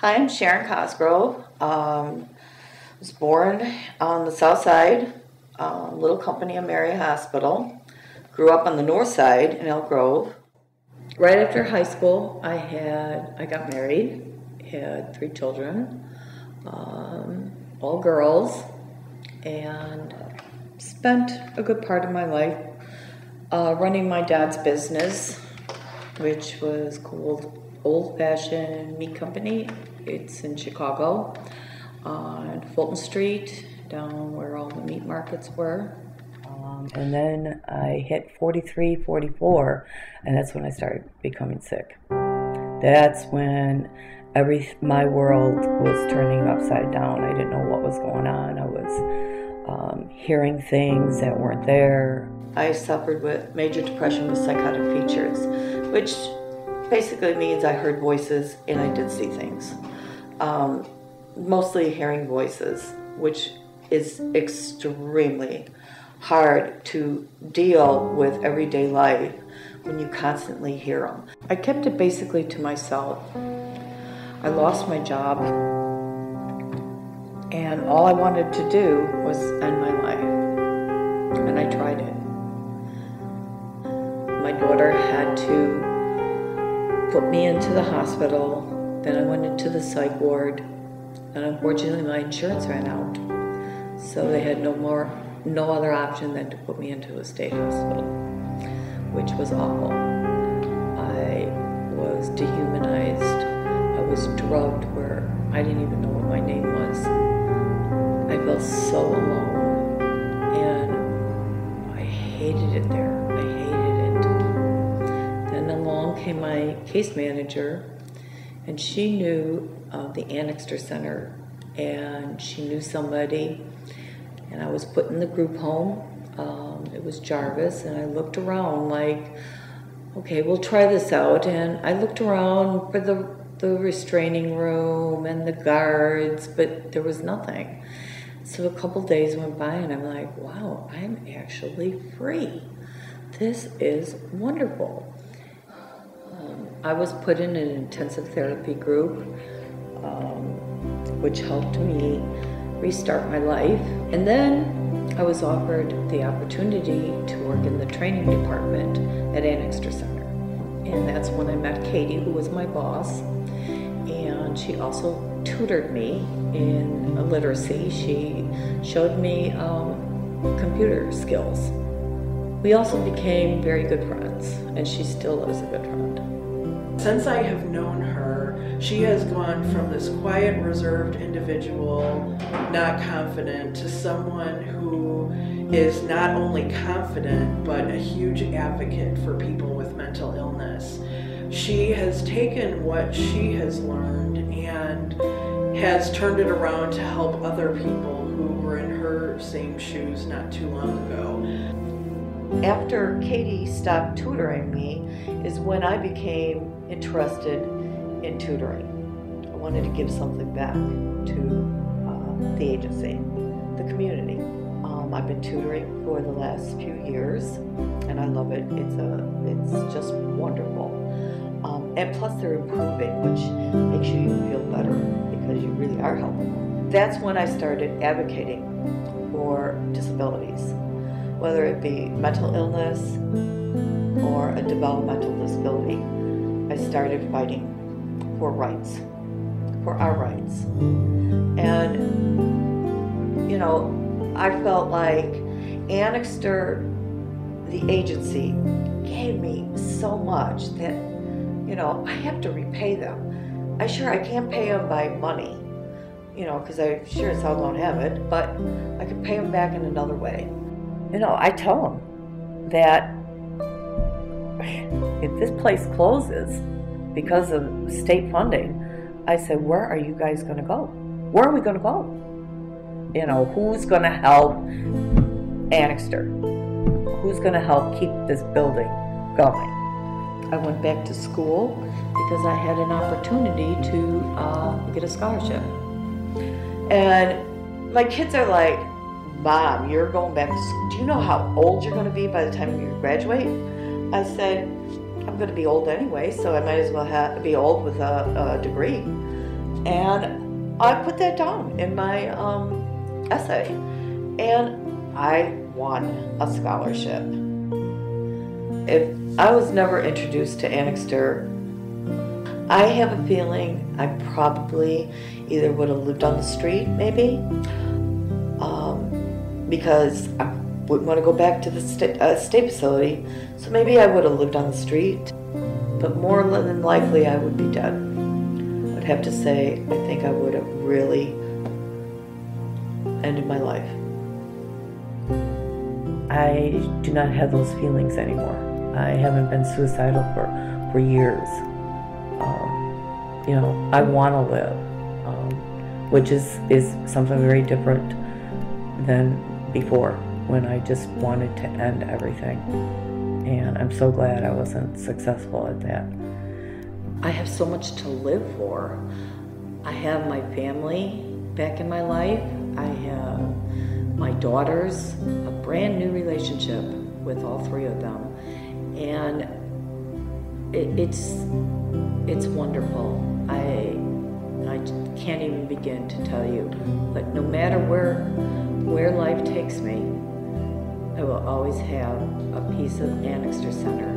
Hi, I'm Sharon Cosgrove. Was born on the south side, little company of Mary Hospital. Grew up on the north side in Elk Grove. Right after high school, I got married, had 3 children, all girls, and spent a good part of my life running my dad's business, which was called Old Fashioned Meat Company. It's in Chicago on Fulton Street, down where all the meat markets were. And then I hit 43, 44, and that's when I started becoming sick. That's when my world was turning upside down. I didn't know what was going on. I was hearing things that weren't there. I suffered with major depression with psychotic features, which basically means I heard voices and I did see things. Mostly hearing voices, which is extremely hard to deal with everyday life when you constantly hear them. I kept it basically to myself. I lost my job, and all I wanted to do was end my life, and I tried it. My daughter had to put me into the hospital, then I went into the psych ward, and unfortunately my insurance ran out, so they had no other option than to put me into a state hospital, which was awful. I was dehumanized. I was drugged where I didn't even know what my name was. I felt so alone, and I hated it there. I hated it. Then along came my case manager, and she knew the Anixter Center, and she knew somebody, and I was put in the group home. It was Jarvis, and I looked around like, okay, we'll try this out. And I looked around for the restraining room and the guards, but there was nothing. So a couple days went by, and I'm like, wow, I'm actually free. This is wonderful. I was put in an intensive therapy group, which helped me restart my life. And then I was offered the opportunity to work in the training department at Anixter Center. And that's when I met Katie, who was my boss. And she also tutored me in literacy. She showed me computer skills. We also became very good friends, and she still is a good friend. Since I have known her, she has gone from this quiet, reserved individual, not confident, to someone who is not only confident, but a huge advocate for people with mental illness. She has taken what she has learned and has turned it around to help other people who were in her same shoes not too long ago. After Katie stopped tutoring me is when I became interested in tutoring. I wanted to give something back to the agency, the community. I've been tutoring for the last few years, and I love it. It's just wonderful. And plus they're improving, which makes you feel better because you really are helping them. That's when I started advocating for disabilities, whether it be mental illness or a developmental disability. I started fighting for rights, for our rights. And, you know, I felt like Anixter, the agency, gave me so much that, you know, I have to repay them. I can't pay them by money, you know, because I sure as hell don't have it, but I can pay them back in another way. You know, I tell them that if this place closes because of state funding, I said, where are you guys going to go? Where are we going to go? You know, who's going to help Anixter? Who's going to help keep this building going? I went back to school because I had an opportunity to get a scholarship. And my kids are like, Mom, you're going back to school. Do you know how old you're going to be by the time you graduate? I said, I'm going to be old anyway, so I might as well be old with a degree. And I put that down in my essay. And I won a scholarship. If I was never introduced to Anixter, I have a feeling I probably either would have lived on the street, maybe, because I wouldn't want to go back to the state facility, so maybe I would have lived on the street, but more than likely I would be dead. I'd have to say I think I would have really ended my life. I do not have those feelings anymore. I haven't been suicidal for years. You know, I want to live, which is something very different than before, when I just wanted to end everything. And I'm so glad I wasn't successful at that. I have so much to live for. I have my family back in my life. I have my daughters, a brand new relationship with all three of them. And it's wonderful. I can't even begin to tell you. But no matter where life takes me, I will always have a piece of Anixter Center